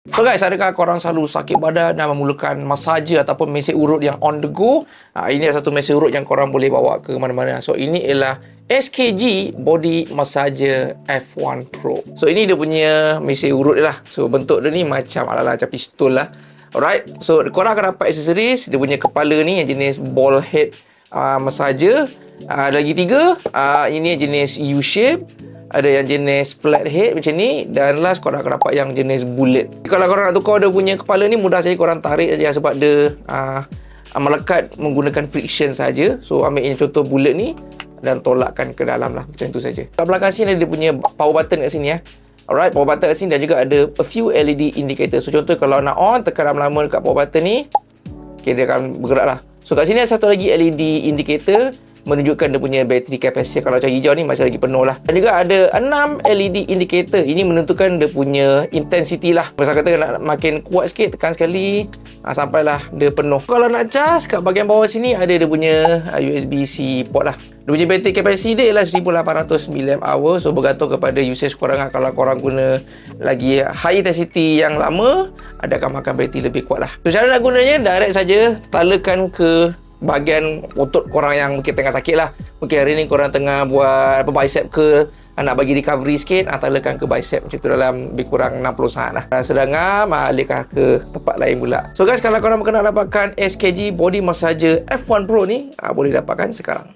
So guys, adakah korang selalu sakit badan dan memerlukan masaja ataupun mesej urut yang on the go? Ini adalah satu mesej urut yang korang boleh bawa ke mana-mana. So ini ialah SKG Body Massager F1 Pro. So ini dia punya mesej urut dia lah. So bentuk dia ni macam ala-ala macam pistol lah. Alright, so korang akan dapat aksesoris. Dia punya kepala ni yang jenis ball head massager. Ada lagi 3. Ini jenis U-shape. Ada yang jenis flat head macam ni. Dan last korang akan dapat yang jenis bullet. Kalau korang nak tukar dia punya kepala ni, mudah saja korang tarik saja sebab dia melekat menggunakan friction saja. So ambil yang contoh bullet ni dan tolakkan ke dalam lah. Macam tu saja. Kat belakang sini dia punya power button kat sini ya. Alright, power button kat sini dan juga ada a few LED indicator. So contoh kalau nak on, tekan lama-lama dekat power button ni, okay, dia akan bergerak lah. So kat sini ada satu lagi LED indicator menunjukkan dia punya battery capacity. Kalau macam hijau ni masih lagi penuh lah. Dan juga ada 6 LED indicator. Ini menentukan dia punya intensity lah. Pasal kata nak makin kuat sikit, tekan sekali sampailah dia penuh. Kalau nak cas, kat bahagian bawah sini ada dia punya USB-C port lah. Dia punya battery capacity dia ialah 1800 mAh. So bergantung kepada usage korang lah. Kalau korang guna lagi high intensity yang lama, ada akan makan battery lebih kuat lah. So cara nak gunanya, direct saja talakan ke bahagian otot korang yang mungkin tengah sakit lah. Mungkin hari ni korang tengah buat bicep curl, nak bagi recovery sikit, talakan ke bicep macam tu dalam lebih kurang 60 saat lah. Dan sedangkan alihkan ke tempat lain pula. So guys, kalau korang nak dapatkan SKG Body Massager F1 Pro ni, boleh dapatkan sekarang.